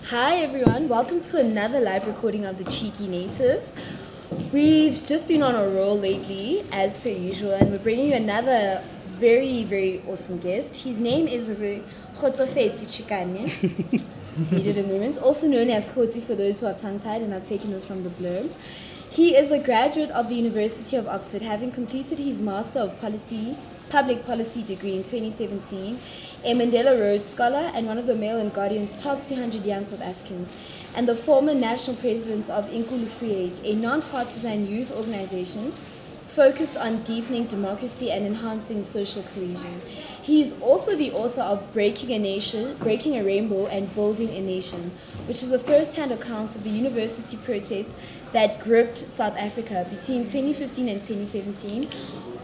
Hi everyone, welcome to another live recording of the Cheeky Natives. We've just been on a roll lately, as per usual, and we're bringing you another very, very awesome guest. His name is Rekgotsofetse Chikane, needed a moment, also known as Khotsi for those who are tongue-tied, and I've taken this from the blurb. He is a graduate of the University of Oxford, having completed his Master of Public Policy degree in 2017, a Mandela Rhodes Scholar and one of the Mail and Guardian's top 200 young South Africans, and the former national president of Inkulu Free Aid, a non-partisan youth organization focused on deepening democracy and enhancing social cohesion. He is also the author of Breaking a Rainbow and Building a Nation, which is a first-hand account of the university protest that gripped South Africa between 2015 and 2017,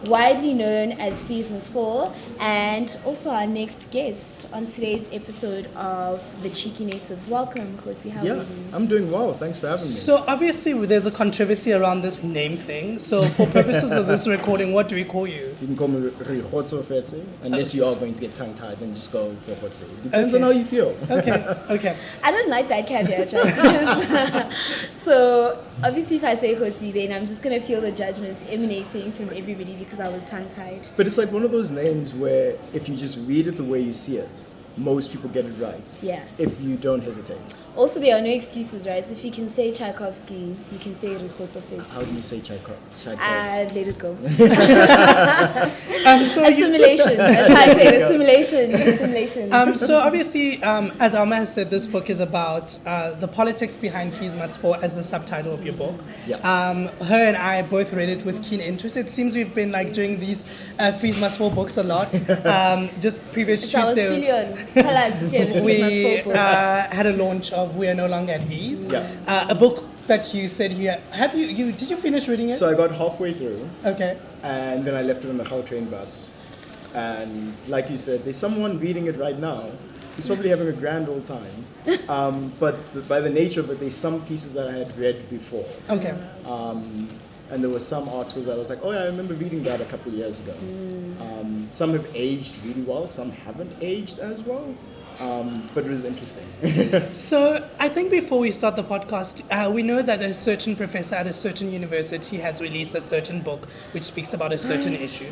widely known as Fees Must Fall, and also our next guest on today's episode of the Cheeky Natives. Welcome, Khotsi. How are you? I'm doing well. Thanks for having me. So obviously there's a controversy around this name thing. So for purposes of this recording, what do we call you? You can call me Rekgotsofetse, unless you are going to get tongue-tied, then just go for Khotsi. Depends on how you feel. Okay. I don't like that caveat, right? Because, so obviously if I say Khotsi, then I'm just going to feel the judgment emanating from everybody because I was tongue-tied. But it's like one of those names where if you just read it the way you see it, most people get it right. Yeah. If you don't hesitate. Also, there are no excuses, right? So if you can say Tchaikovsky, you can say Rekgotsofetse. How do you say Tchaikovsky? Let it go. Assimilation. That's how I say it. Assimilation. So obviously, as Alma has said, this book is about the politics behind Fees Must Fall as the subtitle of your book. Yeah. Her and I both read it with keen interest. It seems we've been doing these Fees Must Fall books a lot. Just previous Tuesday, we had a launch of We Are No Longer at Ease, a book that you said here. Did you finish reading it? So I got halfway through. Okay. And then I left it on the Gautrain bus. And like you said, there's someone reading it right now who's probably having a grand old time. But by the nature of it, there's some pieces that I had read before. Okay. And there were some articles that I was like, oh yeah, I remember reading that a couple of years ago. Some have aged really well, some haven't aged as well. But it was interesting. So I think before we start the podcast, we know that a certain professor at a certain university has released a certain book which speaks about a certain issue.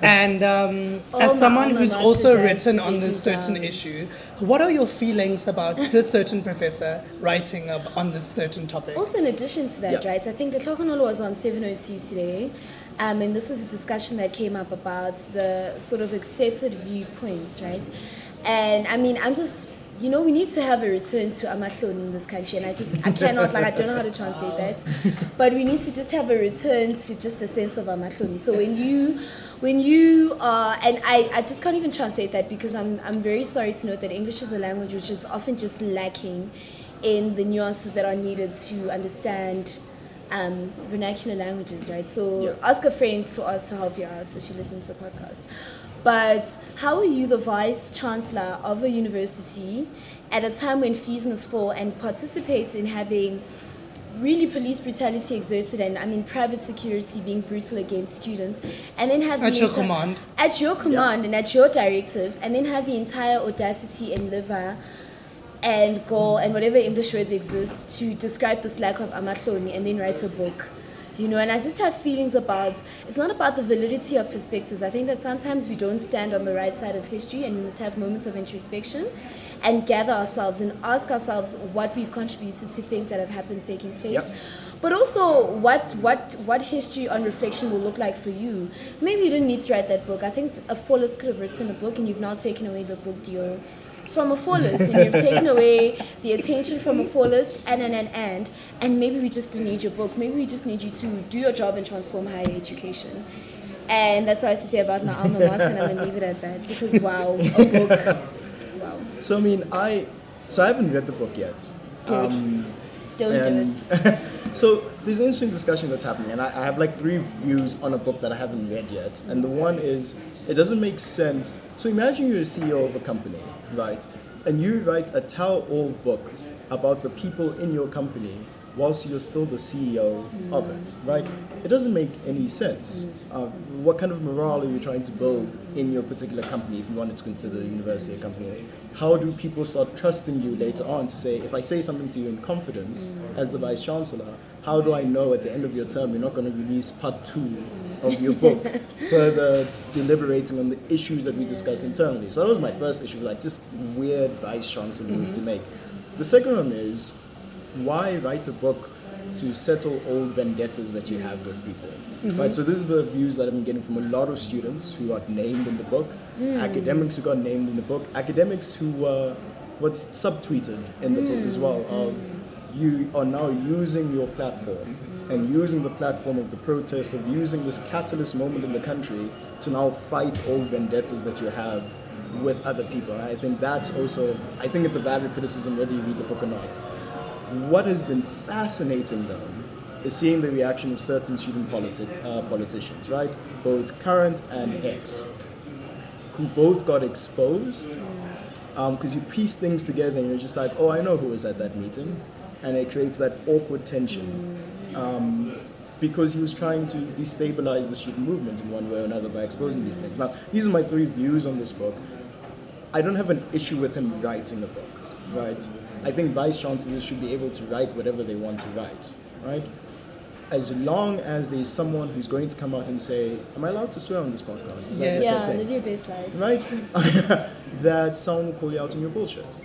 And as someone who's also written on this certain issue, what are your feelings about this certain professor writing on this certain topic? Also, in addition to that, right, I think the Tlokonolo was on 702 today. And this was a discussion that came up about the sort of accepted viewpoints, right? And I mean, I'm just, we need to have a return to Amahloni in this country. And I cannot, I don't know how to translate that. But we need to just have a return to just a sense of Amahloni. So when you are, and I just can't even translate that because I'm very sorry to note that English is a language which is often just lacking in the nuances that are needed to understand vernacular languages, right? So ask a friend to help you out if you listen to the podcast. But how are you the vice chancellor of a university at a time when fees must fall and participates in having really police brutality exerted and private security being brutal against students, and then have at your command and at your directive, and then have the entire audacity and liver and goal and whatever English words exist to describe this lack of Amahloni and then write a book? And I just have feelings about, it's not about the validity of perspectives. I think that sometimes we don't stand on the right side of history, and we must have moments of introspection and gather ourselves and ask ourselves what we've contributed to things that have happened taking place. But also what history on reflection will look like for you. Maybe you didn't need to write that book. I think a Fallist could have written a book, and you've now taken away the book deal from a Fallist, and you've taken away the attention from a Fallist, and maybe we just didn't need your book. Maybe we just need you to do your job and transform higher education. And that's what I have to say about my alma mater, and I'm gonna leave it at that because wow, a book, wow. So I haven't read the book yet. Good. Don't do it. So there's an interesting discussion that's happening, and I have 3 views on a book that I haven't read yet. And the one is, it doesn't make sense. So imagine you're a CEO of a company, right? And you write a tell-all book about the people in your company whilst you're still the CEO of it, right? It doesn't make any sense. What kind of morale are you trying to build in your particular company if you wanted to consider the university a company? How do people start trusting you later on to say, if I say something to you in confidence as the Vice Chancellor, how do I know at the end of your term you're not going to release part 2 of your book, further deliberating on the issues that we discuss internally? So that was my first issue, like just weird Vice Chancellor move to make. The second one is, why write a book to settle old vendettas that you have with people? Right, so this is the views that I've been getting from a lot of students who got named in the book, academics who got named in the book, academics who were what's subtweeted in the book as well, of you are now using your platform and using the platform of the protest, of using this catalyst moment in the country to now fight old vendettas that you have with other people. And I think that's also, I think it's a valid criticism whether you read the book or not. What has been fascinating though is seeing the reaction of certain student politicians, right? Both current and ex, who both got exposed, because you piece things together and you're just like, oh, I know who was at that meeting, and it creates that awkward tension, because he was trying to destabilize the student movement in one way or another by exposing these things. Now, these are my 3 views on this book. I don't have an issue with him writing the book, right? I think vice chancellors should be able to write whatever they want to write, right? As long as there's someone who's going to come out and say, am I allowed to swear on this podcast? Is that live your best life. Right? That someone will call you out on your bullshit,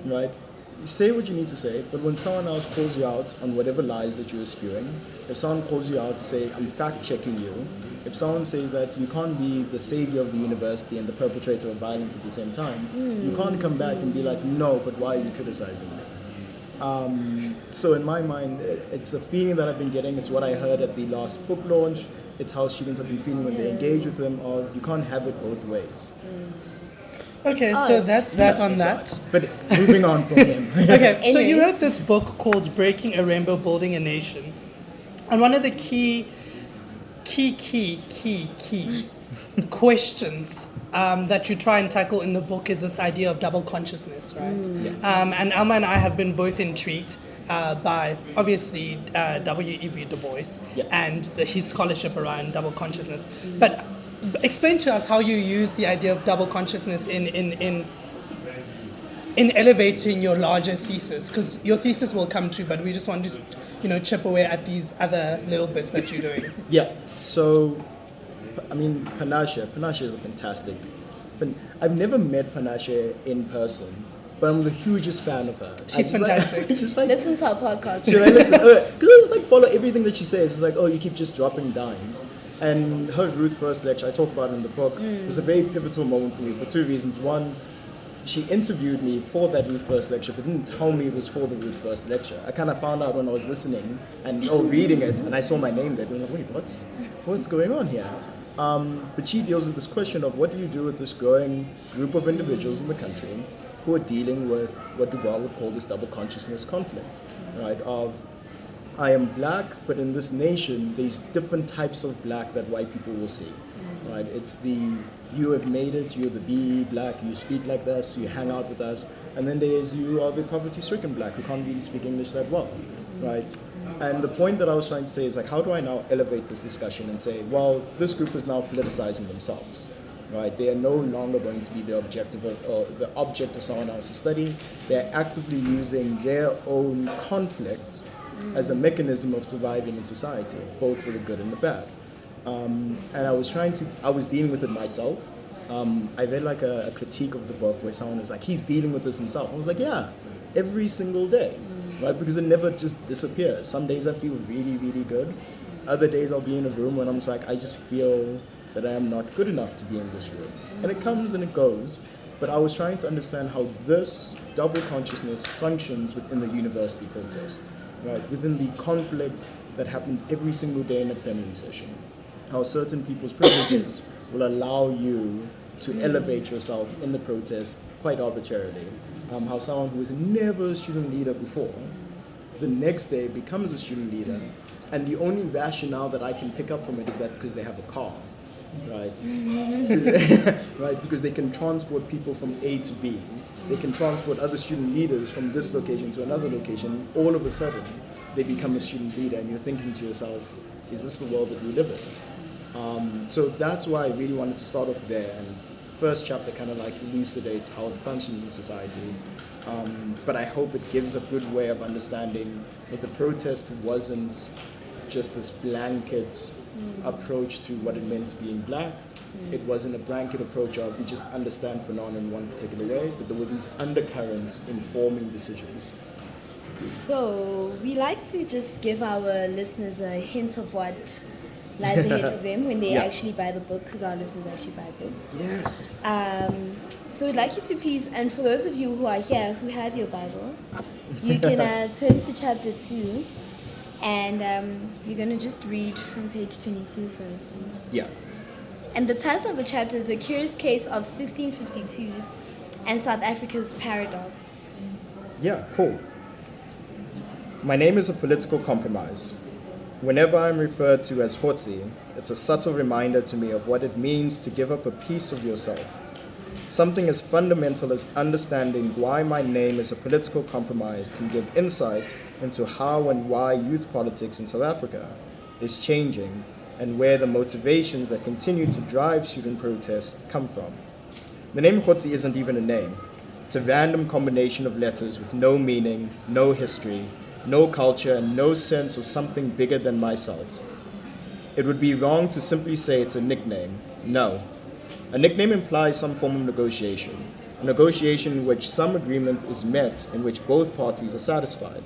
right? You say what you need to say, but when someone else calls you out on whatever lies that you're spewing, if someone calls you out to say, I'm fact-checking you, if someone says that you can't be the savior of the university and the perpetrator of violence at the same time, you can't come back and be like, no, but why are you criticizing me? So in my mind, it's a feeling that I've been getting. It's what I heard at the last book launch. It's how students have been feeling when they engage with them, of you can't have it both ways. Okay, so that's that on that. But moving on from him. Okay, so you wrote this book called Breaking a Rainbow, Building a Nation. And one of the key questions that you try and tackle in the book is this idea of double consciousness, right? And Alma and I have been both intrigued by, obviously, W.E.B. Du Bois and his scholarship around double consciousness. But explain to us how you use the idea of double consciousness in elevating your larger thesis, because your thesis will come true, but we just want to, chip away at these other little bits that you're doing. Yeah. So, I mean, Panache is a fantastic. I've never met Panache in person, but I'm the hugest fan of her. She's fantastic. Listen to our podcast. Should I listen? Because I just follow everything that she says. It's like, oh, you keep just dropping dimes. And her Ruth First lecture, I talk about it in the book, was a very pivotal moment for me for 2 reasons. One, she interviewed me for that Ruth First lecture, but didn't tell me it was for the Ruth First lecture. I kind of found out when I was listening and reading it, and I saw my name there. And I was like, wait, what's going on here? But she deals with this question of what do you do with this growing group of individuals in the country who are dealing with what Du Bois would call this double consciousness conflict, right? Of I am black, but in this nation, there's different types of black that white people will see, right? It's the, you have made it, you're the BE black, you speak like us, you hang out with us, and then there's you are the poverty-stricken black who can't really speak English that well, right? And the point that I was trying to say is like, how do I now elevate this discussion and say, well, this group is now politicizing themselves, right? They are no longer going to be the objective the object of someone else's study. They're actively using their own conflict as a mechanism of surviving in society, both for the good and the bad. And I was dealing with it myself. I read like a critique of the book where someone was like, he's dealing with this himself. I was like, yeah, every single day, right? Because it never just disappears. Some days I feel really, really good. Other days I'll be in a room when I'm just like, I just feel that I am not good enough to be in this room. And it comes and it goes. But I was trying to understand how this double consciousness functions within the university protest, right? Within the conflict that happens every single day in a plenary session. How certain people's privileges will allow you to elevate yourself in the protest quite arbitrarily. How someone who was never a student leader before, the next day becomes a student leader, and the only rationale that I can pick up from it is that because they have a car, right? Right, because they can transport people from A to B. They can transport other student leaders from this location to another location. All of a sudden, they become a student leader, and you're thinking to yourself, is this the world that we live in? So that's why I really wanted to start off there. And the first chapter kind of like elucidates how it functions in society. But I hope it gives a good way of understanding that the protest wasn't just this blanket approach to what it meant being black. It wasn't a blanket approach of we just understand phenomena in one particular way, but there were these undercurrents informing decisions. So we like to just give our listeners a hint of what lies ahead of them when they actually buy the book, because our listeners actually buy books. Yes. So we'd like you to please, and for those of you who are here who have your Bible, you can turn to chapter 2, and you're going to just read from page 22, for instance. Yeah. And the title of the chapter is The Curious Case of 1652s and South Africa's Paradox. Yeah, cool. My name is a political compromise. Whenever I'm referred to as Khotsi, it's a subtle reminder to me of what it means to give up a piece of yourself. Something as fundamental as understanding why my name is a political compromise can give insight into how and why youth politics in South Africa is changing and where the motivations that continue to drive student protests come from. The name Khotsi isn't even a name. It's a random combination of letters with no meaning, no history, no culture, and no sense of something bigger than myself. It would be wrong to simply say it's a nickname. No. A nickname implies some form of negotiation, a negotiation in which some agreement is met in which both parties are satisfied.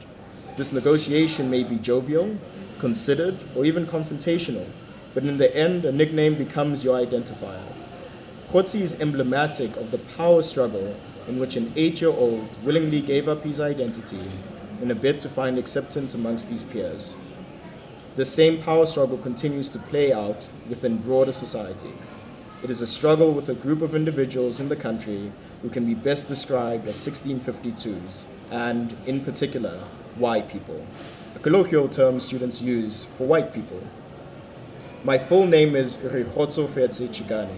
This negotiation may be jovial, considered, or even confrontational, but in the end, a nickname becomes your identifier. Khotsi is emblematic of the power struggle in which an 8-year-old willingly gave up his identity in a bid to find acceptance amongst his peers. The same power struggle continues to play out within broader society. It is a struggle with a group of individuals in the country who can be best described as 1652s, and, in particular, white people, a colloquial term students use for white people. My full name is Rekgotsofetse Chikane.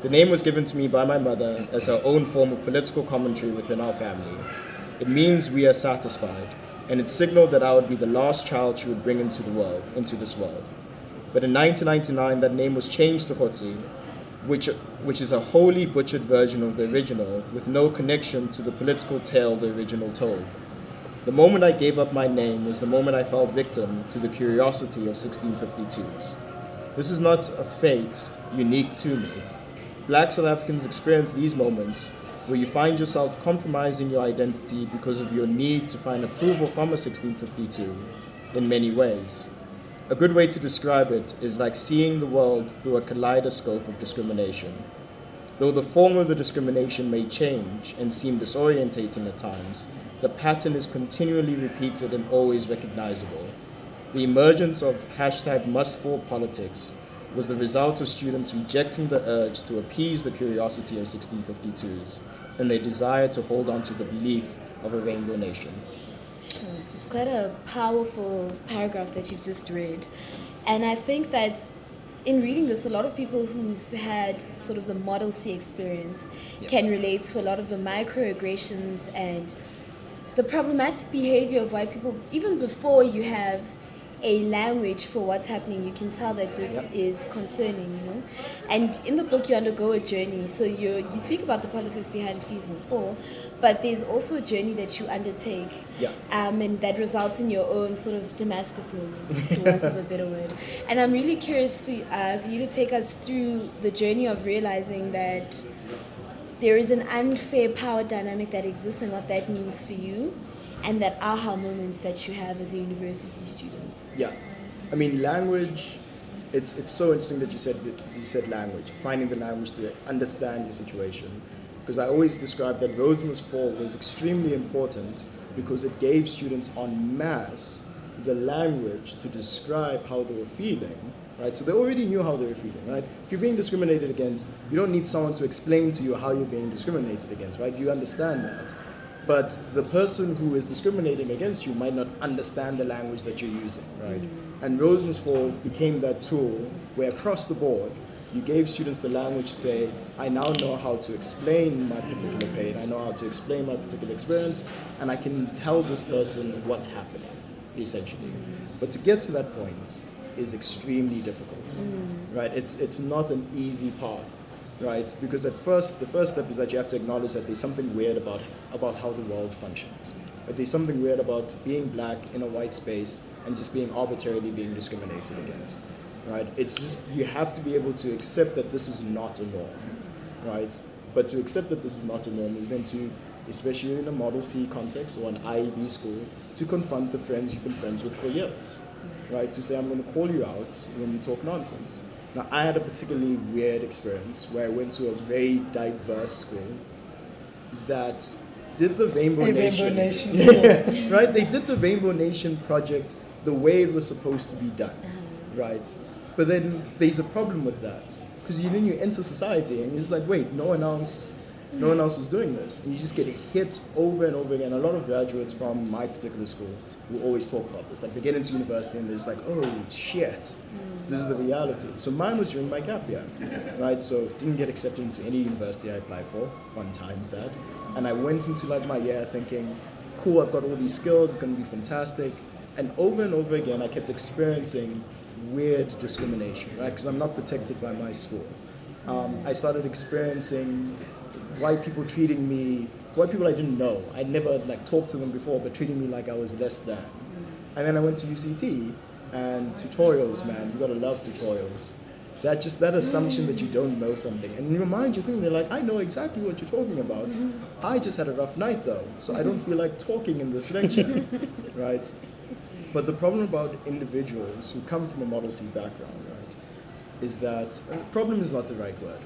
The name was given to me by my mother as her own form of political commentary within our family. It means we are satisfied, and it signaled that I would be the last child she would bring into this world. But in 1999, that name was changed to Khotsi, which is a wholly butchered version of the original, with no connection to the political tale the original told. The moment I gave up my name was the moment I fell victim to the curiosity of 1652s. This is not a fate unique to me. Black South Africans experience these moments where you find yourself compromising your identity because of your need to find approval from a 1652 in many ways. A good way to describe it is like seeing the world through a kaleidoscope of discrimination. Though the form of the discrimination may change and seem disorientating at times, the pattern is continually repeated and always recognizable. The emergence of #mustfall politics was the result of students rejecting the urge to appease the curiosity of 1652s and their desire to hold on to the belief of a rainbow nation. Sure. It's quite a powerful paragraph that you've just read. And I think that in reading this, a lot of people who've had sort of the Model C experience can relate to a lot of the microaggressions and the problematic behavior of white people. Even before you have a language for what's happening, you can tell that this is concerning, you know. And in the book, you undergo a journey. So you speak about the politics behind fees must fall, but there's also a journey that you undertake, and that results in your own sort of Damascus moment, for want of a better word. And I'm really curious for you to take us through the journey of realizing that there is an unfair power dynamic that exists and what that means for you, and that aha moments that you have as a university student. Yeah, I mean, language. It's so interesting that you said language, finding the language to understand your situation, because I always describe that Rhodes Must Fall was extremely important because it gave students en masse the language to describe how they were feeling. Right, so they already knew how they were feeling, right? If you're being discriminated against, you don't need someone to explain to you how you're being discriminated against, right? You understand that. But the person who is discriminating against you might not understand the language that you're using, right? And Rhodes Must Fall became that tool where across the board, You gave students the language to say, I now know how to explain my particular pain, I know how to explain my particular experience, and I can tell this person what's happening, essentially. But to get to that point is extremely difficult, right? It's not an easy path, right? Because at first, the first step is that you have to acknowledge that there's something weird about how the world functions. That there's something weird about being black in a white space and just being arbitrarily being discriminated against, right? It's just, you have to be able to accept that this is not a norm, right? But to accept that this is not a norm is then to, especially in a Model C context or an IEB school, to confront the friends you've been friends with for years, right? To say, I'm going to call you out when you talk nonsense. Now, I had a particularly weird experience where I went to a very diverse school that did the Rainbow Nation. Right? They did the Rainbow Nation project the way it was supposed to be done, right? But then there's a problem with that, because then you enter society and you're just like, wait, no one else was doing this, and you just get hit over and over again. A lot of graduates from my particular school will always talk about this. Like, they get into university and they're just like, oh shit, this is the reality. So mine was during my gap year, right? So didn't get accepted into any university I applied for. Fun times that. And I went into like my year thinking, cool, I've got all these skills, it's going to be fantastic. And over again, I kept experiencing weird discrimination, right? Because I'm not protected by my school. I started experiencing white people I didn't know. I'd never like talked to them before, but treating me like I was less than. And then I went to UCT, and tutorials, man, you gotta love tutorials. That assumption that you don't know something. And in your mind, you're thinking, they're like, I know exactly what you're talking about. I just had a rough night though, so I don't feel like talking in this lecture, right? But the problem about individuals who come from a Model C background, right, is that, problem is not the right word.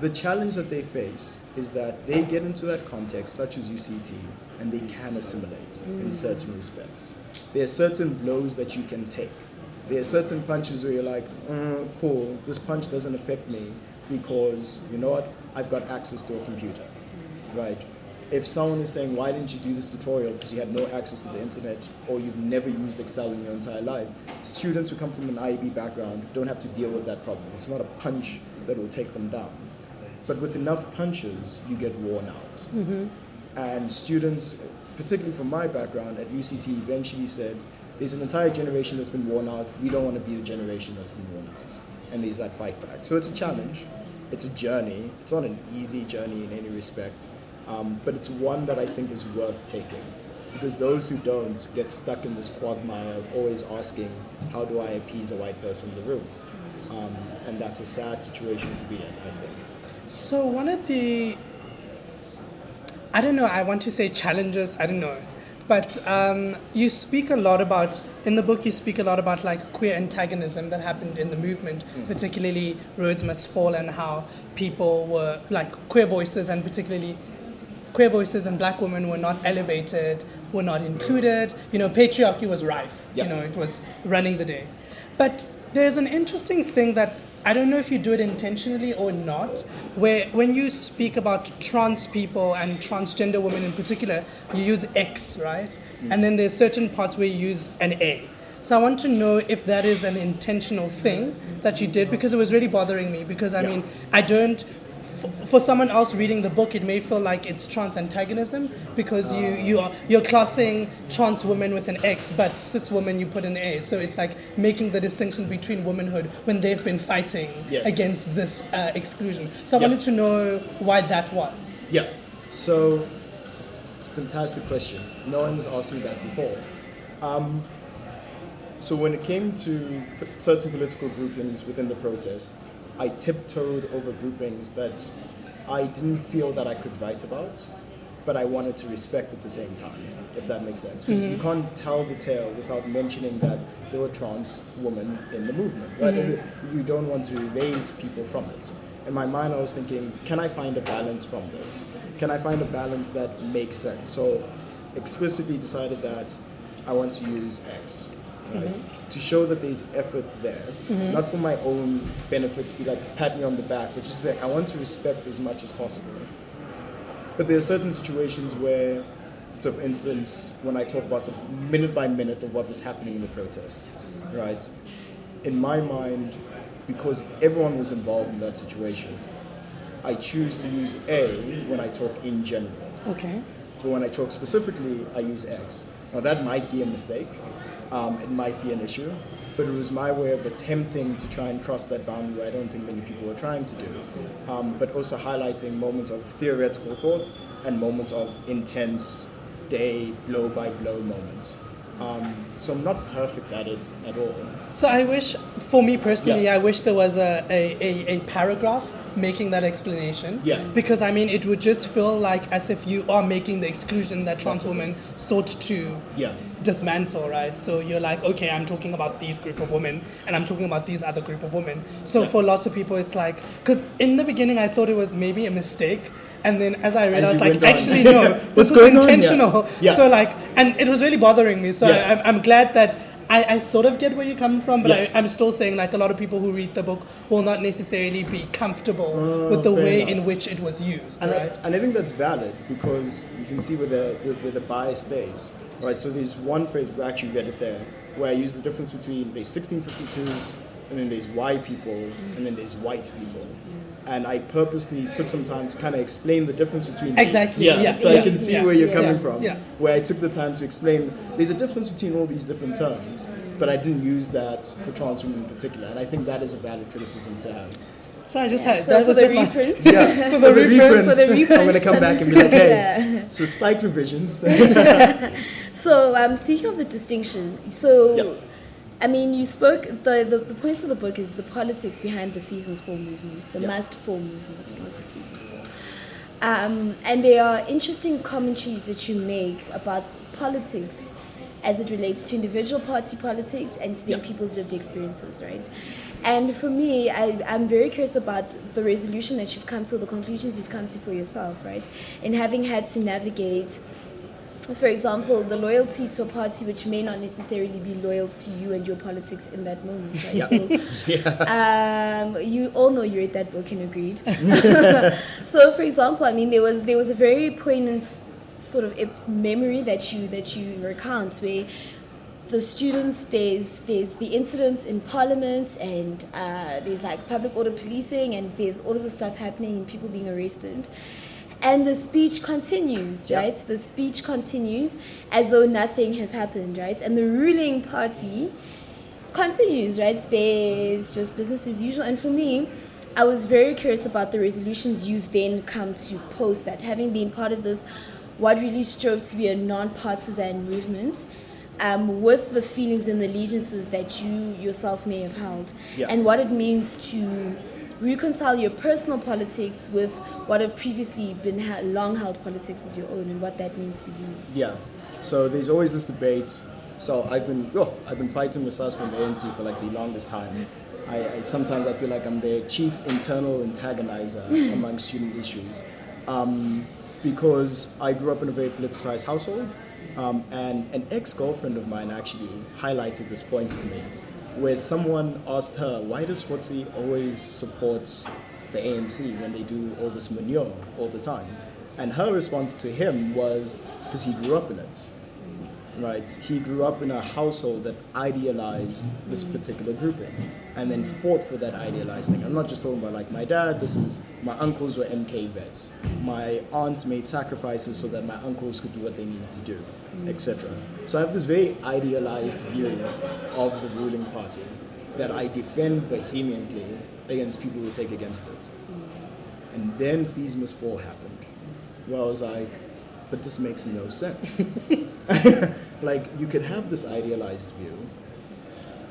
The challenge that they face is that they get into that context, such as UCT, and they can assimilate in certain respects. There are certain blows that you can take. There are certain punches where you're like, cool, this punch doesn't affect me because, you know what, I've got access to a computer, right? If someone is saying, why didn't you do this tutorial because you had no access to the internet or you've never used Excel in your entire life, students who come from an IEB background don't have to deal with that problem. It's not a punch that will take them down. But with enough punches, you get worn out. And students, particularly from my background at UCT, eventually said, there's an entire generation that's been worn out. We don't want to be the generation that's been worn out. And there's that fight back. So it's a challenge. It's a journey. It's not an easy journey in any respect. But it's one that I think is worth taking. Because those who don't get stuck in this quagmire of always asking, how do I appease a white person in the room? And that's a sad situation to be in, I think. So one of the, I don't know, I want to say challenges, I don't know. But you speak a lot about, in the book you speak a lot about like queer antagonism that happened in the movement, particularly Rhodes Must Fall, and how people were, like queer voices and particularly queer voices and black women were not elevated, were not included. You know, patriarchy was rife, you know, it was running the day. But there's an interesting thing that I don't know if you do it intentionally or not, where when you speak about trans people and transgender women in particular, you use X, right? And then there's certain parts where you use an A. So I want to know if that is an intentional thing that you did, because it was really bothering me, because I mean, I don't, for someone else reading the book, it may feel like it's trans antagonism because you're classing trans women with an X, but cis women you put an A. So it's like making the distinction between womanhood when they've been fighting against this exclusion. So I wanted to know why that was. Yeah. So it's a fantastic question. No one's asked me that before. So when it came to certain political groupings within the protest, I tiptoed over groupings that I didn't feel that I could write about, but I wanted to respect at the same time, if that makes sense. Because you can't tell the tale without mentioning that there were trans women in the movement, right? You don't want to erase people from it. In my mind, I was thinking, can I find a balance from this? Can I find a balance that makes sense? So explicitly decided that I want to use X. Right? To show that there's effort there, not for my own benefit to be like, pat me on the back, but just like, I want to respect as much as possible. But there are certain situations where, so for instance, when I talk about the minute by minute of what was happening in the protest, right? In my mind, because everyone was involved in that situation, I choose to use A when I talk in general. Okay. But when I talk specifically, I use X. Now that might be a mistake, it might be an issue, but it was my way of attempting to try and cross that boundary I don't think many people were trying to do, but also highlighting moments of theoretical thought and moments of intense day, blow-by-blow moments. So I'm not perfect at it at all. So I wish, for me personally, Yeah. I wish there was a paragraph making that explanation. Yeah. Because I mean, it would just feel like as if you are making the exclusion that trans women sought to Yeah. dismantle, right? So you're like, okay, I'm talking about these group of women and I'm talking about these other group of women. So for lots of people, it's like, because in the beginning I thought it was maybe a mistake. And then as I read, As I was you like, went on. actually, no, this What's was going on here? intentional. Yeah. So like, and it was really bothering me. So Yeah. I'm glad that I sort of get where you're coming from, but Yeah. I'm still saying like a lot of people who read the book will not necessarily be comfortable with the fair way enough. in which it was used, And, right? I think that's valid because you can see where the bias stays, right? So there's one phrase, we actually read it there, where I use the difference between there's 1652s, and then there's white people, and then there's white people. And I purposely took some time to kind of explain the difference between these. Exactly, yeah. So I can see Yeah. where you're Yeah. coming Yeah. from. Yeah. Where I took the time to explain there's a difference between all these different terms, but I didn't use that for trans women in particular. And I think that is a valid criticism to have. So I just Yeah, had, so that for was the just my, reprint, Yeah, for the reprints. I'm going to come back and be like, hey, Yeah. so slight revisions. So speaking of the distinction, so Yep. I mean, you spoke, the points of the book is the politics behind the Fees Must Fall movements, the Yep. must fall movements, not just Fees Must Fall. And there are interesting commentaries that you make about politics as it relates to individual party politics and to Yep. people's lived experiences, right? And for me, I'm very curious about the resolution that you've come to, or the conclusions you've come to for yourself, right? And having had to navigate, for example, the loyalty to a party which may not necessarily be loyal to you and your politics in that moment, right? Yeah. So, you all know you read that book and agreed. So, for example, I mean, there was a very poignant sort of memory that you recount where the students, there's the incidents in Parliament, and there's like public order policing, and there's all of the stuff happening and people being arrested. And the speech continues, Yeah. right? The speech continues as though nothing has happened, right? And the ruling party continues, right? There's just business as usual. And for me, I was very curious about the resolutions you've then come to post, that having been part of this, what really strove to be a non-partisan movement, with the feelings and allegiances that you yourself may have held, Yeah. and what it means to reconcile your personal politics with what have previously been long-held politics of your own, and what that means for you. Yeah. So there's always this debate. So I've been fighting with Sasco and the ANC for like the longest time. I sometimes I feel like I'm the chief internal antagonizer among student issues, because I grew up in a very politicized household, and an ex-girlfriend of mine actually highlighted this point to me, where someone asked her, why does Hotsi always support the ANC when they do all this manure all the time? And her response to him was, because he grew up in it, right? He grew up in a household that idealized this particular grouping and then fought for that idealized thing. I'm not just talking about like my dad, my uncles were MK vets. My aunts made sacrifices so that my uncles could do what they needed to do, etc. So I have this very idealized view of the ruling party that I defend vehemently against people who take against it. And then Fees Must Fall happened, where I was like, but this makes no sense. Like, you could have this idealized view,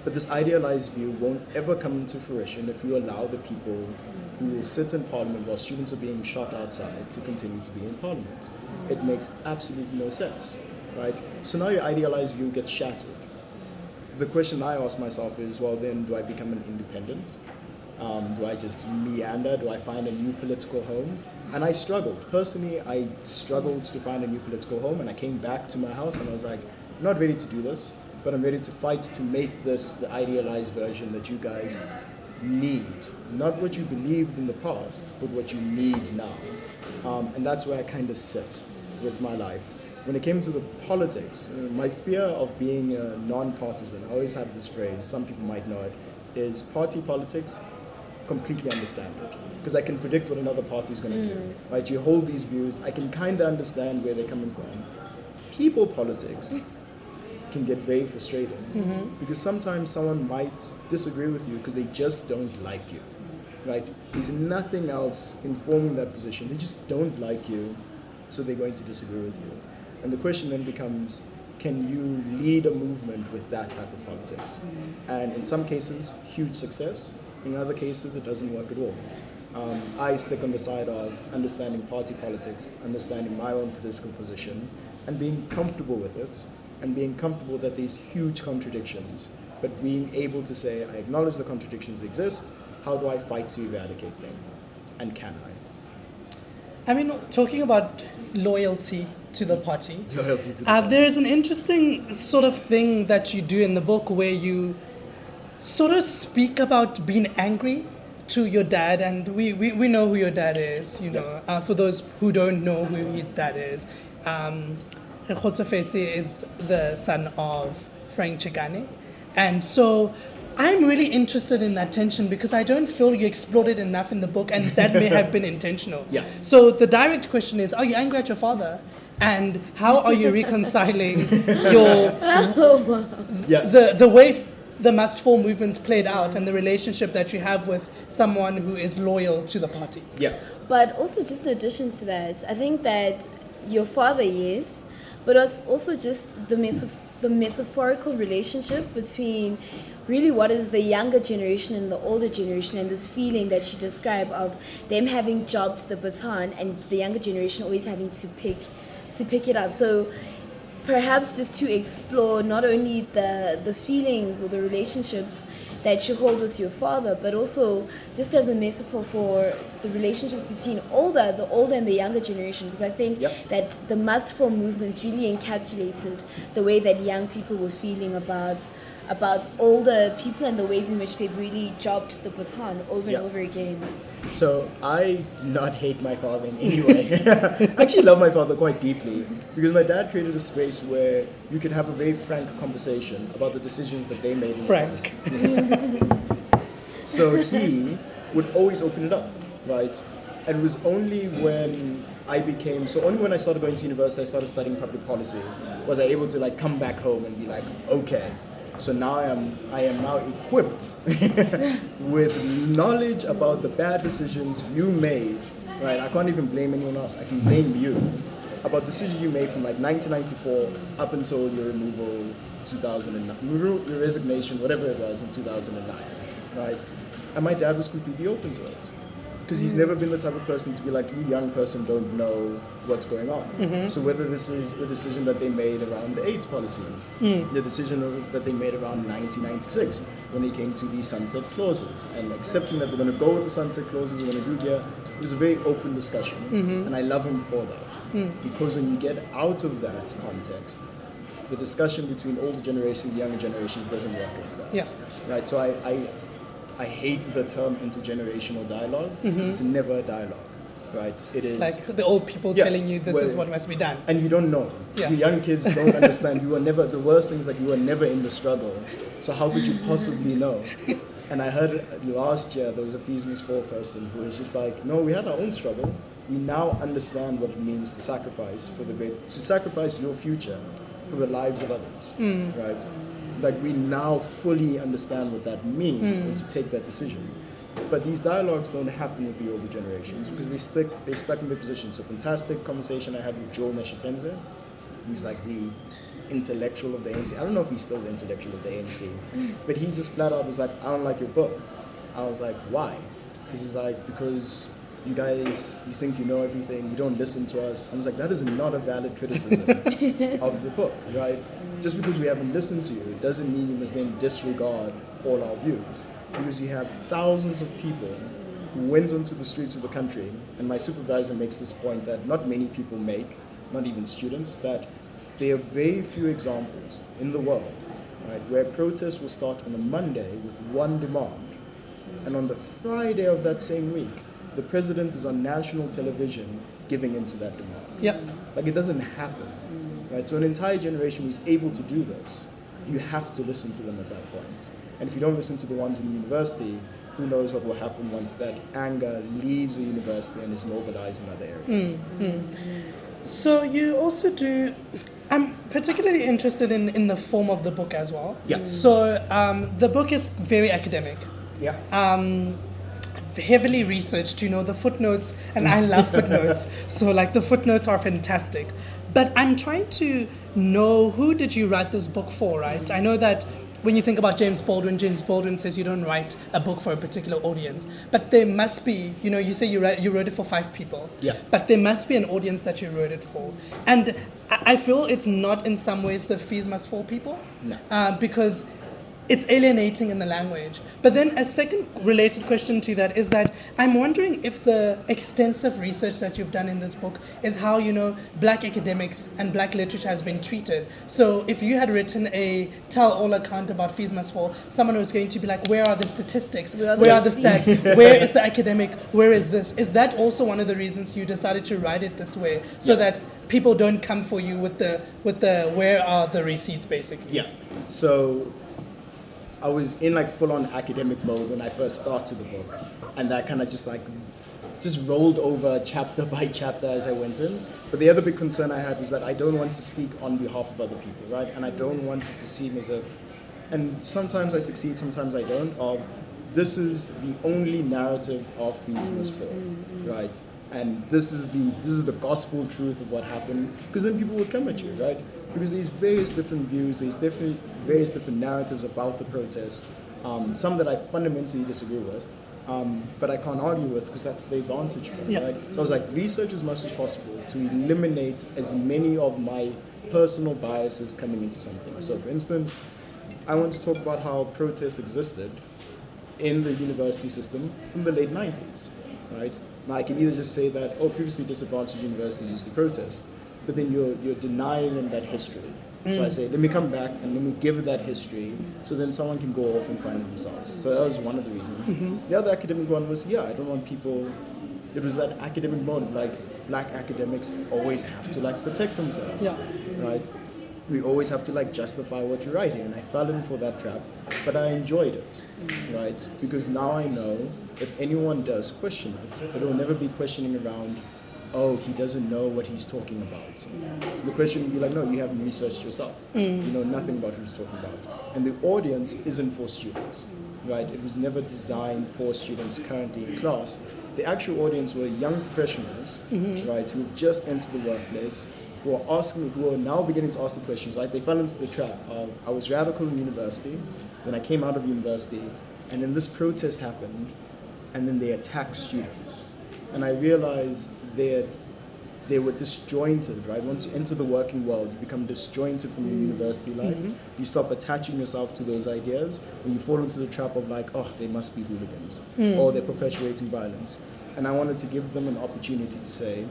but this idealized view won't ever come into fruition if you allow the people who will sit in parliament while students are being shot outside to continue to be in parliament. It makes absolutely no sense, right? So now your idealized view gets shattered. The question I ask myself is, well, then do I become an independent? Do I just meander? Do I find a new political home? And I struggled. Personally, I struggled to find a new political home, and I came back to my house and I was like, I'm not ready to do this, but I'm ready to fight to make this the idealized version that you guys need. Not what you believed in the past, but what you need now. And that's where I kind of sit with my life. When it came to the politics, my fear of being non-partisan, I always have this phrase, some people might know it, is party politics, completely understand it. Because I can predict what another party is going to do. Right? You hold these views, I can kind of understand where they're coming from. People politics can get very frustrating because sometimes someone might disagree with you because they just don't like you. Right? There's nothing else informing that position. They just don't like you, so they're going to disagree with you. And the question then becomes, can you lead a movement with that type of politics? And in some cases, huge success. In other cases, it doesn't work at all. I stick on the side of understanding party politics, understanding my own political position, and being comfortable with it, and being comfortable that there's huge contradictions, but being able to say, I acknowledge the contradictions exist, how do I fight to eradicate them? And can I? I mean, talking about loyalty to the party, Loyalty to the party. there is an interesting sort of thing that you do in the book where you sort of speak about being angry to your dad, and we know who your dad is, you know. For those who don't know who his dad is, Rekgotsofetse is the son of Frank Chikane. And so I'm really interested in that tension because I don't feel you explored it enough in the book, and that may have been intentional. Yeah. So the direct question is, are you angry at your father? And how are you reconciling your the way the mass fall movements played out and the relationship that you have with someone who is loyal to the party? Yeah. But also, just in addition to that, I think that your father, yes, but it's also just the metaphorical relationship between really what is the younger generation and the older generation, and this feeling that you describe of them having jobbed the baton and the younger generation always having to pick it up. So perhaps just to explore not only the feelings or the relationships that you hold with your father, but also just as a metaphor for the relationships between the older and the younger generation. Because I think that the must-for movements really encapsulated the way that young people were feeling about older people and the ways in which they've really jobbed the baton over and over again. So I do not hate my father in any way. I actually love my father quite deeply because my dad created a space where you could have a very frank conversation about the decisions that they made in the past. So he would always open it up, right? And it was only when only when I started going to university, I started studying public policy, was I able to come back home and be like, okay, so now I am now equipped with knowledge about the bad decisions you made, right? I can't even blame anyone else. I can blame you about decisions you made from 1994 up until your removal, 2009, your resignation, whatever it was in 2009, right? And my dad was completely open to it. Because he's never been the type of person to be like, you young person don't know what's going on. So whether this is the decision that they made around the AIDS policy, the decision that they made around 1996 when it came to the sunset clauses, and accepting that we're going to go with the sunset clauses, we're going to do here, it was a very open discussion. And I love him for that. Because when you get out of that context, the discussion between older generations and younger generations doesn't work like that. Yeah. Right, so I hate the term intergenerational dialogue because it's never a dialogue, right? It's like the old people telling you this is what must be done. And you don't know. Yeah. You young kids don't understand. You were never, the worst thing is you were never in the struggle. So how could you possibly know? And I heard last year there was a Fees 4 person who was just like, no, we had our own struggle. We now understand what it means to sacrifice to sacrifice your future for the lives of others, right? We now fully understand what that means and to take that decision. But these dialogues don't happen with the older generations because they're stuck in their position. So fantastic conversation I had with Joel Neshatenze. He's like the intellectual of the ANC. I don't know if he's still the intellectual of the ANC, but he just flat out was like, I don't like your book. I was like, why? Because he's like, because you guys, you think you know everything, you don't listen to us. I was like, that is not a valid criticism of the book, right? Just because we haven't listened to you, it doesn't mean you must then disregard all our views. Because you have thousands of people who went onto the streets of the country, and my supervisor makes this point that not many people make, not even students, that there are very few examples in the world, right, where protests will start on a Monday with one demand, and on the Friday of that same week, the president is on national television giving into that demand. Yep. It doesn't happen, right? So an entire generation was able to do this. you have to listen to them at that point. And if you don't listen to the ones in the university, who knows what will happen once that anger leaves the university and is mobilized in other areas. So you also do, I'm particularly interested in the form of the book as well. Yeah. So the book is very academic. Yeah. Heavily researched, the footnotes, and I love footnotes. So like the footnotes are fantastic. But I'm trying to know, who did you write this book for, right? I know that when you think about James Baldwin says you don't write a book for a particular audience. But there must be, you say you wrote it for 5 people. Yeah. But there must be an audience that you wrote it for. And I feel it's not in some ways the fees must fall people. No. Because it's alienating in the language. But then a second related question to that is that I'm wondering if the extensive research that you've done in this book is how, Black academics and Black literature has been treated. So if you had written a tell-all account about fees must fall, someone was going to be like, where are the statistics? Where are the stats? Where is the academic? Where is this? Is that also one of the reasons you decided to write it this way? So that people don't come for you with the where are the receipts, basically? Yeah. So I was in full-on academic mode when I first started the book, and that kind of just rolled over chapter by chapter as I went in. But the other big concern I had was that I don't want to speak on behalf of other people, right? And I don't want it to seem as if, and sometimes I succeed, sometimes I don't, this is the only narrative of fees must fall, right? And this is the gospel truth of what happened, because then people would come at you, right? Because there's various different views, there's various different narratives about the protest, some that I fundamentally disagree with, but I can't argue with because that's the vantage point, right? So I was like, research as much as possible to eliminate as many of my personal biases coming into something. So for instance, I want to talk about how protests existed in the university system from the late 90s, right? Now I can either just say that, previously disadvantaged universities used to protest, but then you're denying them that history. So I say, let me come back and let me give that history so then someone can go off and find themselves. So that was one of the reasons. The other academic one was, I don't want people, it was that academic mode, Black academics always have to protect themselves, right? We always have to justify what you're writing, and I fell in for that trap, but I enjoyed it, right? Because now I know if anyone does question it will never be questioning around, he doesn't know what he's talking about. The question would be no, you haven't researched yourself. You know nothing about what he's talking about. And the audience isn't for students, right? It was never designed for students currently in class. The actual audience were young professionals, right, who've just entered the workplace, who are now beginning to ask the questions, right? They fell into the trap of, I was radical in university, then I came out of university, and then this protest happened, and then they attacked students. And I realized they were disjointed, right? Once you enter the working world, you become disjointed from your university life. You stop attaching yourself to those ideas, and you fall into the trap of they must be hooligans, or they're perpetuating violence. And I wanted to give them an opportunity to say,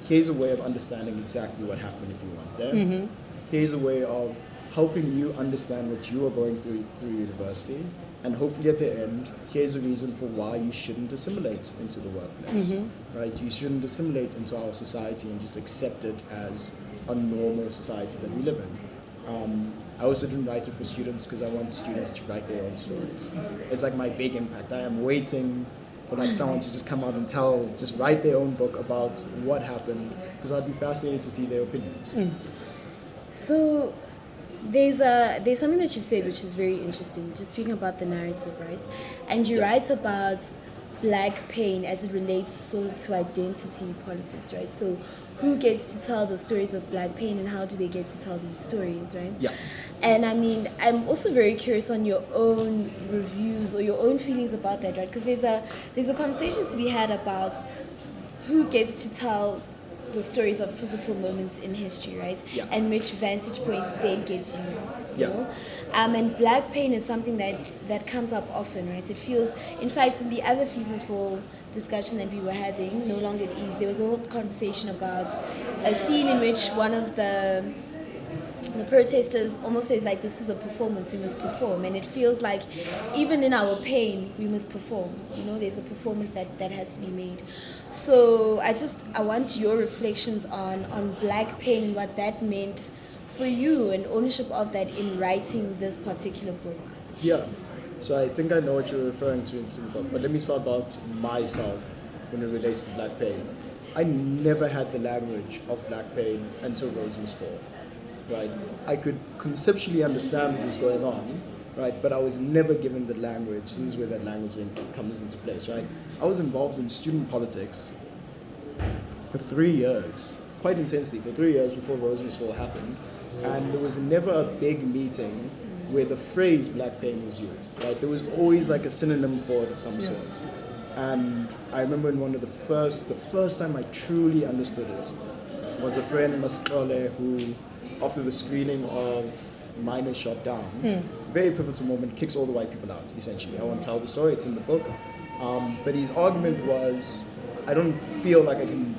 here's a way of understanding exactly what happened if you want. Yeah? Here's a way of helping you understand what you are going through university, and hopefully at the end, here's a reason for why you shouldn't assimilate into the workplace, right? You shouldn't assimilate into our society and just accept it as a normal society that we live in. I also didn't write it for students because I want students to write their own stories. It's my big impact. I am waiting for someone to just come out and just write their own book about what happened, because I'd be fascinated to see their opinions. So there's something that you've said which is very interesting, just speaking about the narrative, right? And you write about Black pain as it relates sort of to identity politics, right? So who gets to tell the stories of Black pain and how do they get to tell these stories, right? Yeah. And I mean, I'm also very curious on your own reviews or your own feelings about that, right? Because there's a conversation to be had about who gets to tell the stories of pivotal moments in history, right? Yeah. And which vantage points then gets used, you Yeah. know? And Black pain is something that comes up often, right? It feels, in fact, in the other feasible discussion that we were having, No Longer at Ease, there was a whole conversation about a scene in which one of the protesters almost says this is a performance, we must perform, and it feels like even in our pain we must perform, you know, there's a performance that has to be made. So I want your reflections on Black pain and what that meant for you and ownership of that in writing this particular book? Yeah. So I think I know what you're referring to in the book, but let me start about myself when it relates to black pain. I never had the language of black pain until Roses Fall, right? I could conceptually understand what was going on, right? But I was never given the language. This is where that language comes into place, right? I was involved in student politics for 3 years, quite intensely, for 3 years before Roses Fall happened. And there was never a big meeting where the phrase black pain was used, right? There was always like a synonym for it of some sort. And I remember in one of the first time I truly understood it was a friend, Maskole, who, after the screening of Miners Shot Down, very pivotal moment, kicks all the white people out, essentially. I won't tell the story, it's in the book. But his argument was, I don't feel like I can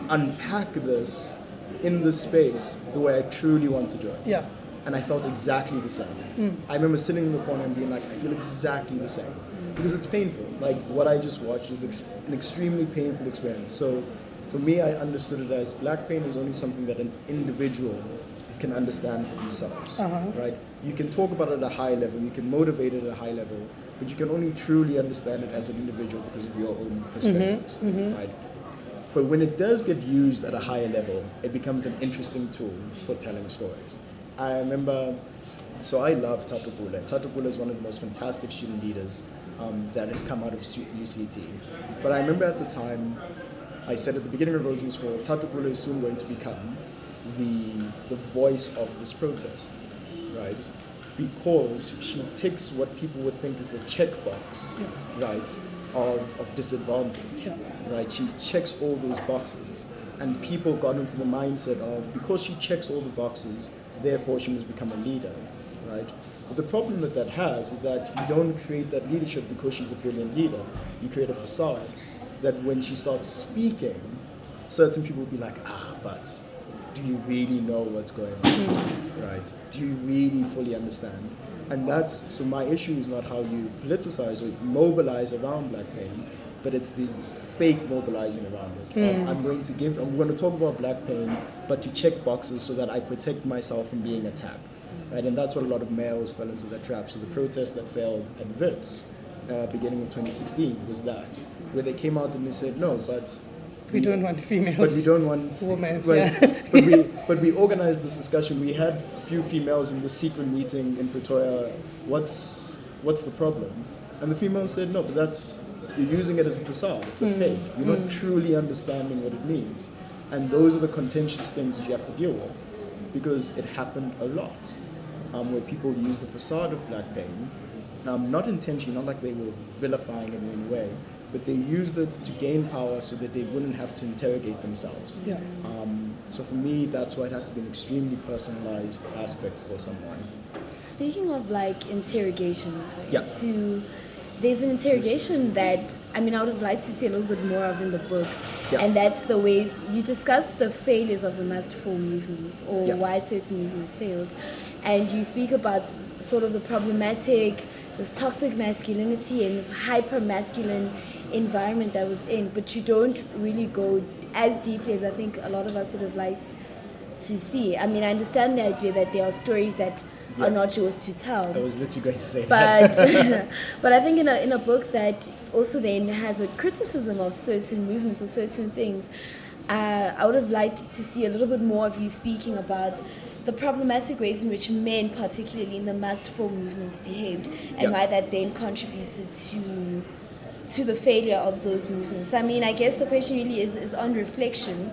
unpack this in this space the way I truly want to do it. Yeah. And I felt exactly the same. I remember sitting in the corner and being like, I feel exactly the same. Because it's painful. Like, what I just watched was an extremely painful experience. So, for me, I understood it as black pain is only something that an individual can understand for themselves, right? You can talk about it at a high level, you can motivate it at a high level, but you can only truly understand it as an individual because of your own perspectives, right? But when it does get used at a higher level, it becomes an interesting tool for telling stories. I remember, so I love Tatu Bula. Tatu Bula is one of the most fantastic student leaders that has come out of UCT. But I remember at the time, I said at the beginning of Roses Fall, Tatu Bula is soon going to become the voice of this protest, right? Because she ticks what people would think is the checkbox, right, of disadvantage, right? She checks all those boxes, and people got into the mindset of, because she checks all the boxes, therefore she must become a leader, right? But the problem that has is that you don't create that leadership because she's a brilliant leader. You create a facade that when she starts speaking, certain people will be like, but do you really know what's going on, right? Do you really fully understand? And so my issue is not how you politicize or mobilize around black pain, but it's the fake mobilizing around it. I'm going to talk about black pain, but to check boxes so that I protect myself from being attacked, right? And that's what a lot of males fell into that trap. So the protest that failed at Wits, beginning of 2016, was that, where they came out and they said, no, but we don't want females. But we don't want women. Right. But we organized this discussion. We had a few females in the secret meeting in Pretoria. What's the problem? And the females said, no, but you're using it as a facade. It's a fake. You're not truly understanding what it means. And those are the contentious things that you have to deal with, because it happened a lot, where people use the facade of black pain, not intentionally, not like they were vilifying it in any way, but they used it to gain power so that they wouldn't have to interrogate themselves. So for me, that's why it has to be an extremely personalized aspect for someone. Speaking of like interrogations, Yeah. There's an interrogation that I would have liked to see a little bit more of in the book, Yeah. and that's the ways you discuss the failures of the must fall movements, or Yeah. why certain movements failed, and you speak about sort of the problematic, this toxic masculinity and this hyper masculine environment that was in, but you don't really go as deeply as I think a lot of us would have liked to see. I understand the idea that there are stories that are not yours to tell. I was literally going to say that. But I think in a book that also then has a criticism of certain movements or certain things, I would have liked to see a little bit more of you speaking about the problematic ways in which men, particularly in the must-fall movements, behaved, and why that then contributed to the failure of those movements. I guess the question really is on reflection,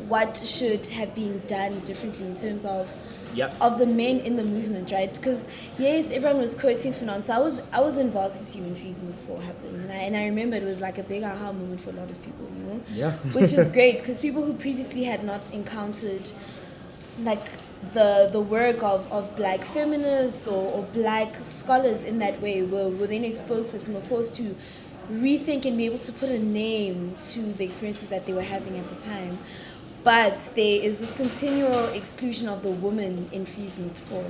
what should have been done differently in terms of the men in the movement, right? Because yes, everyone was quoting Fanon. So I was in varsity when Fees Must Fall happened, and I remember it was like a big aha moment for a lot of people, which is great, because people who previously had not encountered like the work of black feminists or black scholars in that way were then exposed to this and were forced to rethink and be able to put a name to the experiences that they were having at the time. But there is this continual exclusion of the woman in Fees Must Fall,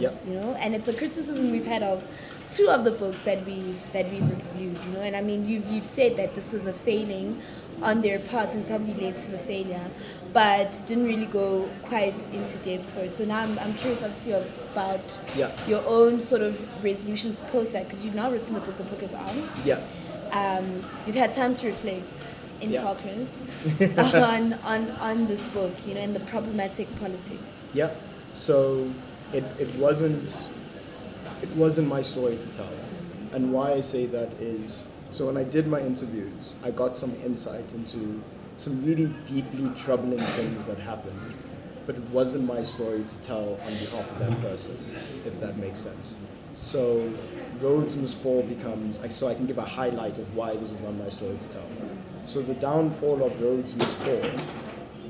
and it's a criticism we've had of two of the books that we've reviewed, and you've said that this was a failing on their part and probably led to the failure. but didn't really go quite into depth for it. So now I'm curious, obviously, about your own sort of resolutions post that, because you've now written the book is out. Yeah. You've had time to reflect in Parkrest on this book, and the problematic politics. Yeah. So it wasn't my story to tell. And why I say that is, so when I did my interviews, I got some insight into some really deeply troubling things that happened, but it wasn't my story to tell on behalf of that person, if that makes sense. So Roads Must Fall becomes, so I can give a highlight of why this is not my story to tell. So the downfall of Roads Must Fall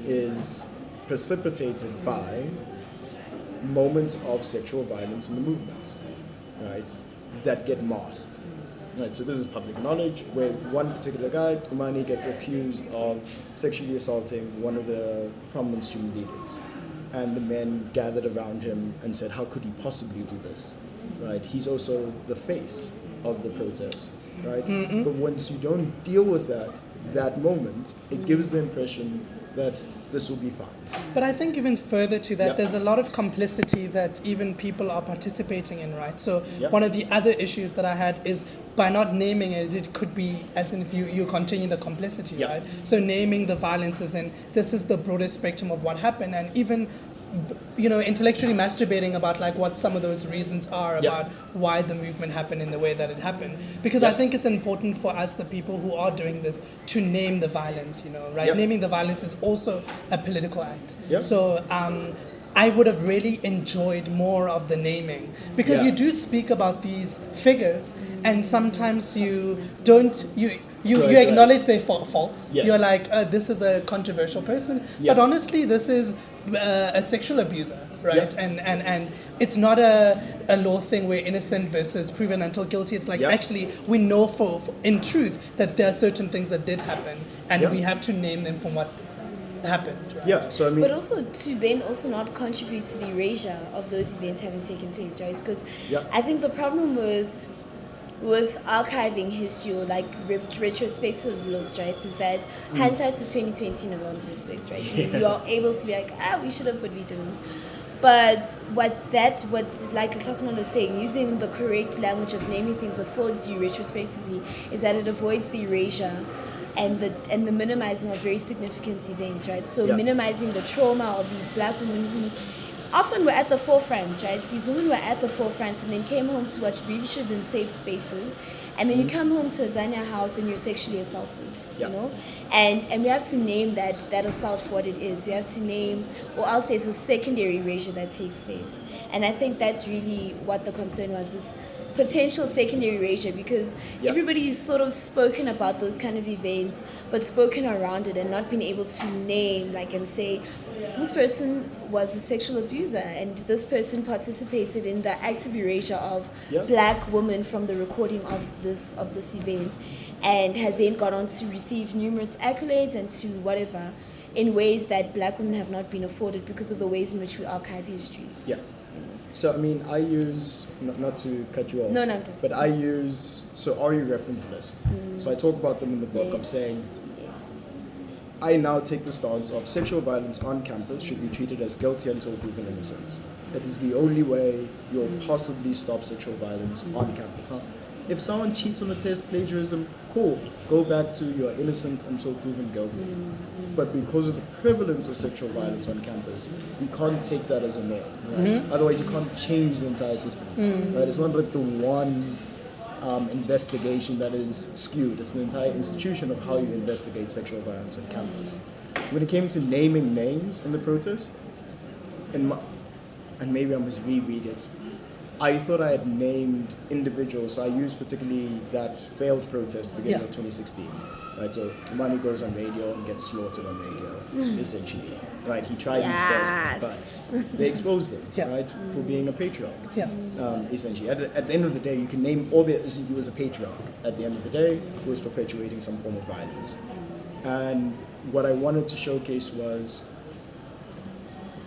is precipitated by moments of sexual violence in the movement, right, that get masked. Right, so this is public knowledge, where one particular guy, Umani, gets accused of sexually assaulting one of the prominent student leaders. And the men gathered around him and said, how could he possibly do this? Right? He's also the face of the protest, right? Mm-hmm. But once you don't deal with that moment, it gives the impression that this will be fine. But I think even further to that, there's a lot of complicity that even people are participating in, right? So one of the other issues that I had is by not naming it, it could be as in if you continue the complicity, right? So naming the violence as in this is the broader spectrum of what happened, and even intellectually masturbating about like what some of those reasons are about why the movement happened in the way that it happened. Because I think it's important for us, the people who are doing this, to name the violence, right? Naming the violence is also a political act. So I would have really enjoyed more of the naming, because you do speak about these figures and sometimes you don't, you acknowledge their faults. You're like, this is a controversial person, but honestly, this is a sexual abuser, right? And it's not a law thing where innocent versus proven until guilty. It's like, actually, we know for in truth that there are certain things that did happen, and we have to name them from what happened. Right? So I mean, but also to then also not contribute to the erasure of those events having taken place, right? Because I think the problem with archiving history or like retrospective looks, right, is that hindsight is 2020 in a lot of respects, right? You are able to be like, we should have, but we didn't. But what like Rekgotsofetse was saying, using the correct language of naming things affords you retrospectively is that it avoids the erasure and the minimizing of very significant events, right? So minimizing the trauma of these black women who often were at the forefront, right? These women were at the forefront and then came home to what really should have been safe spaces. And then you come home to a Zania house and you're sexually assaulted, And we have to name that assault for what it is. We have to name, or else there's a secondary erasure that takes place. And I think that's really what the concern was, this potential secondary erasure, because everybody's sort of spoken about those kind of events, but spoken around it and not been able to name, like, and say, this person was a sexual abuser and this person participated in the active erasure of black women from the recording of this event, and has then gone on to receive numerous accolades and to whatever, in ways that black women have not been afforded because of the ways in which we archive history. So, I mean, I use, not to cut you off, but I use, so RE reference list. So I talk about them in the book of saying, I now take the stance of sexual violence on campus should be treated as guilty until proven innocent. That is the only way you'll possibly stop sexual violence on campus. Now, if someone cheats on a test, plagiarism, cool, go back to you're innocent until proven guilty. But because of the prevalence of sexual violence on campus, we can't take that as a norm. Right? Otherwise, you can't change the entire system. Right? It's not like the one investigation that is skewed. It's an entire institution of how you investigate sexual violence on campus. When it came to naming names in the protest, and maybe I must reread it, I thought I had named individuals. So I used particularly that failed protest beginning of 2016. Right, so Umani goes on radio and gets slaughtered on radio, essentially. Right, he tried his best, but they exposed him, right, for being a patriarch. Essentially, at the end of the day, you can name all the he was a patriarch. At the end of the day, he was perpetuating some form of violence. And what I wanted to showcase was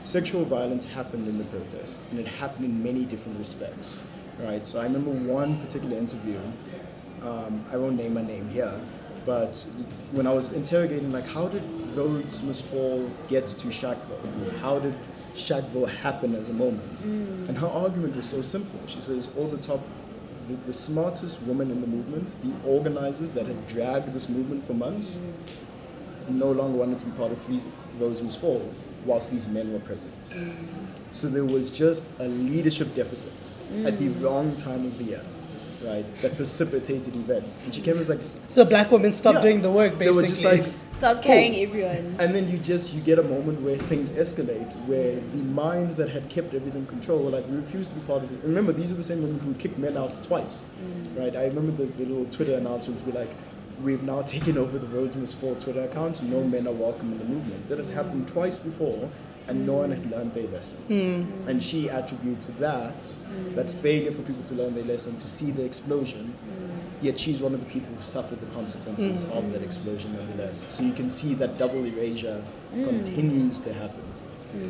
sexual violence happened in the protest, and it happened in many different respects. Right, so I remember one particular interview. I won't name my name here, but when I was interrogating, like, how did Rhodes Must Fall get to Shackville? How did Shackville happen as a moment? And her argument was so simple. She says, the smartest women in the movement, the organizers that had dragged this movement for months, no longer wanted to be part of Rhodes Must Fall, whilst these men were present. So there was just a leadership deficit at the wrong time of the year, right? That precipitated events. And she came as like, So black women stopped doing the work, basically. they were just like, Stop carrying everyone. and then you get a moment where things escalate, where the minds that had kept everything in control were like, we refuse to be part of it. Remember, these are the same women who kicked men out twice, right? I remember the little Twitter announcement to be like, we've now taken over the Rhodes Must Fall Twitter account. No men are welcome in the movement. That had happened twice before, and no one had learned their lesson. And she attributes that failure for people to learn their lesson, to see the explosion, yet she's one of the people who suffered the consequences of that explosion nonetheless. So you can see that double erasure continues to happen.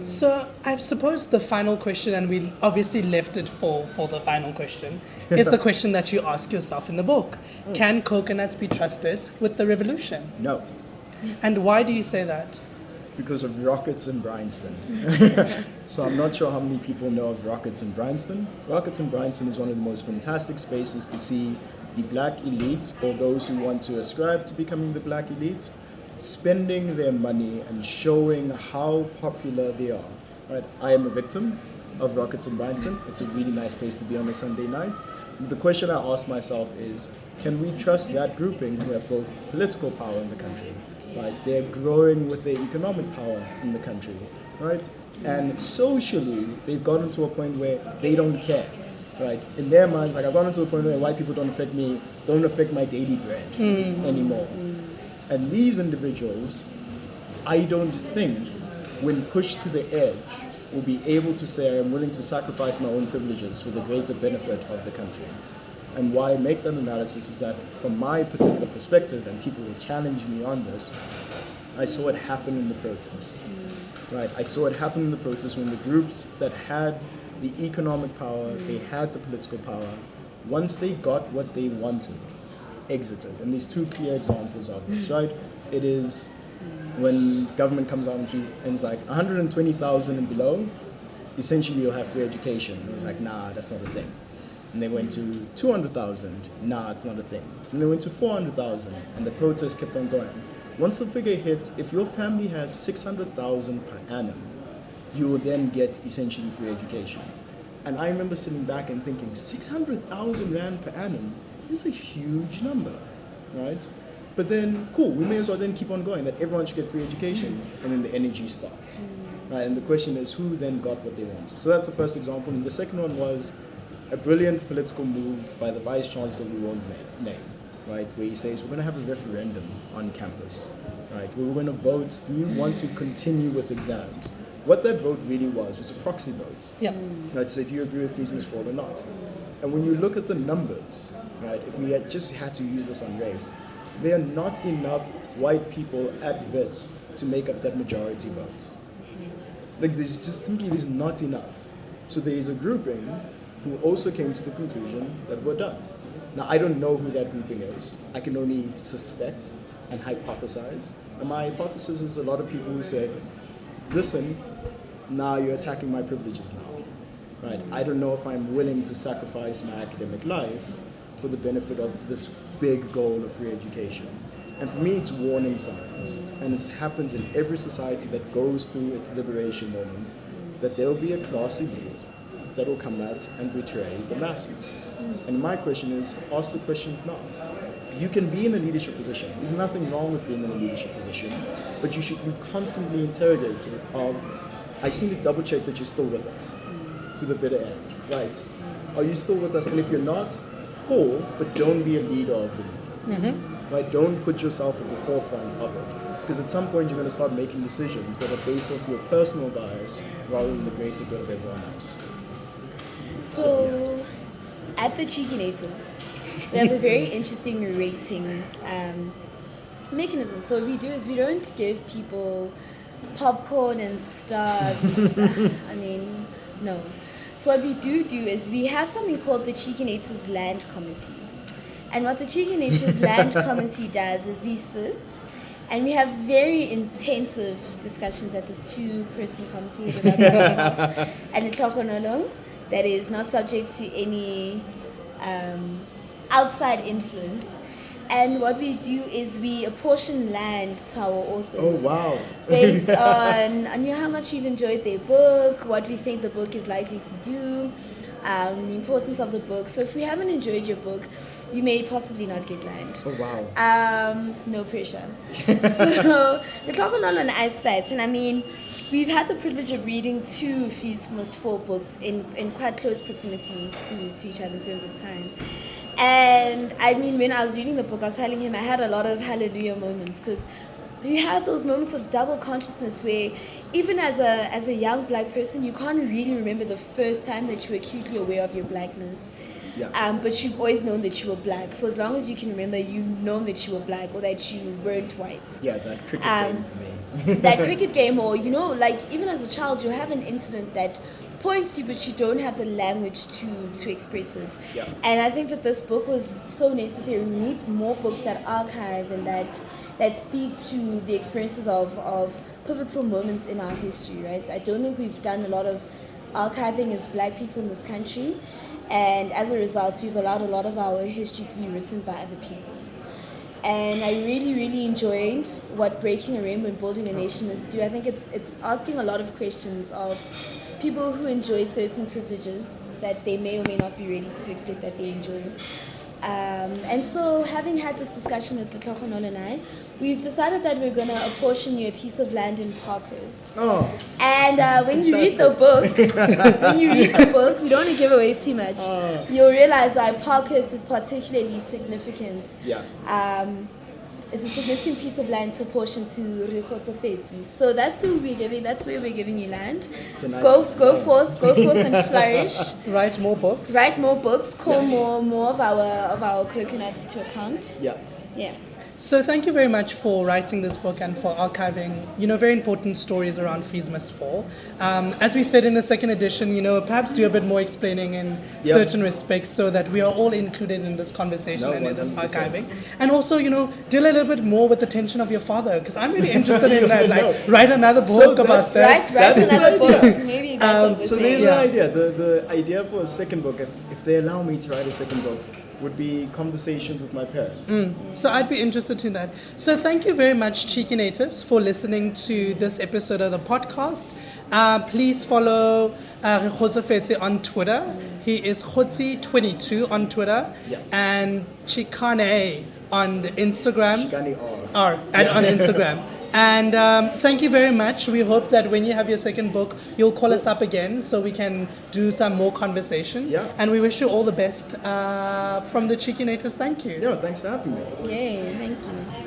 So I suppose the final question, and we obviously left it for the final question, is the question that you ask yourself in the book. Can coconuts be trusted with the revolution? No, And why do you say that? because of Rockets in Bryanston. So I'm not sure how many people know of Rockets in Bryanston. Rockets in Bryanston is one of the most fantastic spaces to see the black elite, or those who want to ascribe to becoming the black elite, spending their money and showing how popular they are. Right? I am a victim of Rockets in Bryanston. It's a really nice place to be on a Sunday night. The question I ask myself is, can we trust that grouping who have both political power in the country, right? They're growing with their economic power in the country, right? And socially, they've gotten to a point where they don't care, right? In their minds, like, I've gotten to a point where white people don't affect my daily bread anymore. And these individuals, I don't think, when pushed to the edge, will be able to say, I'm willing to sacrifice my own privileges for the greater benefit of the country. And why I make that analysis is that, from my particular perspective, and people will challenge me on this, I saw it happen in the protests. Right? I saw it happen in the protests when the groups that had the economic power, they had the political power, once they got what they wanted, exited. And there's two clear examples of this, right? It is when government comes out and it's like 120,000 and below, essentially you'll have free education. And it's like, nah, that's not a thing. And they went to 200,000, nah, it's not a thing. Then they went to 400,000, and the protest kept on going. Once the figure hit, if your family has 600,000 per annum, you will then get essentially free education. And I remember sitting back and thinking, 600,000 rand per annum is a huge number, right? But then, cool, we may as well then keep on going, that everyone should get free education, and then the energy stopped. Right? And the question is, who then got what they wanted? So that's the first example. And the second one was a brilliant political move by the Vice Chancellor we won't name, right? Where he says, we're going to have a referendum on campus, right? We're going to vote, do we want to continue with exams? What that vote really was a proxy vote. Yeah. Right, to say, do you agree with Fees Must Fall or not? And when you look at the numbers, right, if we had just had to use this on race, there are not enough white people at Wits to make up that majority vote. Like, there's not enough. So there is a grouping who also came to the conclusion that we're done. Now, I don't know who that grouping is. I can only suspect and hypothesize. And my hypothesis is a lot of people who say, listen, now you're attacking my privileges now. Right? I don't know if I'm willing to sacrifice my academic life for the benefit of this big goal of free education. And for me, it's warning signs. And it happens in every society that goes through its liberation moment, that there will be a class elite that will come out and betray the masses. And my question is, ask the questions now. You can be in a leadership position. There's nothing wrong with being in a leadership position, but you should be constantly interrogated of, I just need to double check that you're still with us to the bitter end, right? Are you still with us? And if you're not, cool, but don't be a leader of the movement, right? Don't put yourself at the forefront of it, because at some point you're going to start making decisions that are based off your personal bias rather than the greater good of everyone else. So, at the Cheeky Natives, we have a very interesting rating mechanism. So what we do is we don't give people popcorn and stars. And just, no. So what we do is we have something called the Cheeky Natives Land Committee. And what the ChikaneThese Land Committee does is we sit and we have very intensive discussions at this two-person committee with myself and Rekgotsofetse that is not subject to any outside influence. And what we do is we apportion land to our authors. Oh, wow. Based on how much we've enjoyed their book, what we think the book is likely to do, the importance of the book. So if we haven't enjoyed your book, you may possibly not get land. Oh, wow. No pressure. So the Rekgotsofetse and I sat, and I mean, we've had the privilege of reading two Fees Must Fall books in quite close proximity to each other in terms of time. And I mean, when I was reading the book, I was telling him I had a lot of hallelujah moments, because you have those moments of double consciousness where even as a young black person, you can't really remember the first time that you were acutely aware of your blackness. Yeah. But you've always known that you were black. For as long as you can remember, you've known that you were black or that you weren't white. Yeah, that cricket game for me. That cricket game, or, like even as a child, you'll have an incident that points you, but you don't have the language to express it. Yeah. And I think that this book was so necessary. We need more books that archive and that speak to the experiences of pivotal moments in our history, right? So I don't think we've done a lot of archiving as black people in this country, and as a result, we've allowed a lot of our history to be written by other people. And I really, really enjoyed what Breaking a Rainbow and Building a Nation is do. I think it's asking a lot of questions of people who enjoy certain privileges that they may or may not be ready to accept that they enjoy. And so, having had this discussion with Rekgotsofetse and I, we've decided that we're going to apportion you a piece of land in Parkhurst. Oh. And when you read the book, we don't want to give away too much. You'll realize why Parkhurst is particularly significant. Yeah. It's a significant piece of land to apportion to Rekgotsofetse. So that's where we're giving you land. It's a nice Go forth and flourish. Write more books. Write more books. Call more of our coconuts to account. Yeah. Yeah. So thank you very much for writing this book and for archiving, very important stories around Fees Must Fall. As we said in the second edition, perhaps do a bit more explaining in certain respects so that we are all included in this conversation and in this 100%. archiving. And also, deal a little bit more with the tension of your father, because I'm really interested in that. Write another book about that. Write is another the book. idea. Maybe that's So there's an idea. The idea for a second book, if they allow me to write a second book, would be conversations with my parents. So I'd be interested in that. So thank you very much, Cheeky Natives, for listening to this episode of the podcast. Please follow Rekgotsofetse on Twitter. He is Khotsi22 on Twitter. Yeah. And Chikane on Instagram. Chikane on Instagram. And thank you very much. We hope that when you have your second book, you'll call us up again so we can do some more conversation. Yeah. And we wish you all the best from the Cheeky Natives. Thank you. Yeah, thanks for having me. Yay, thank you.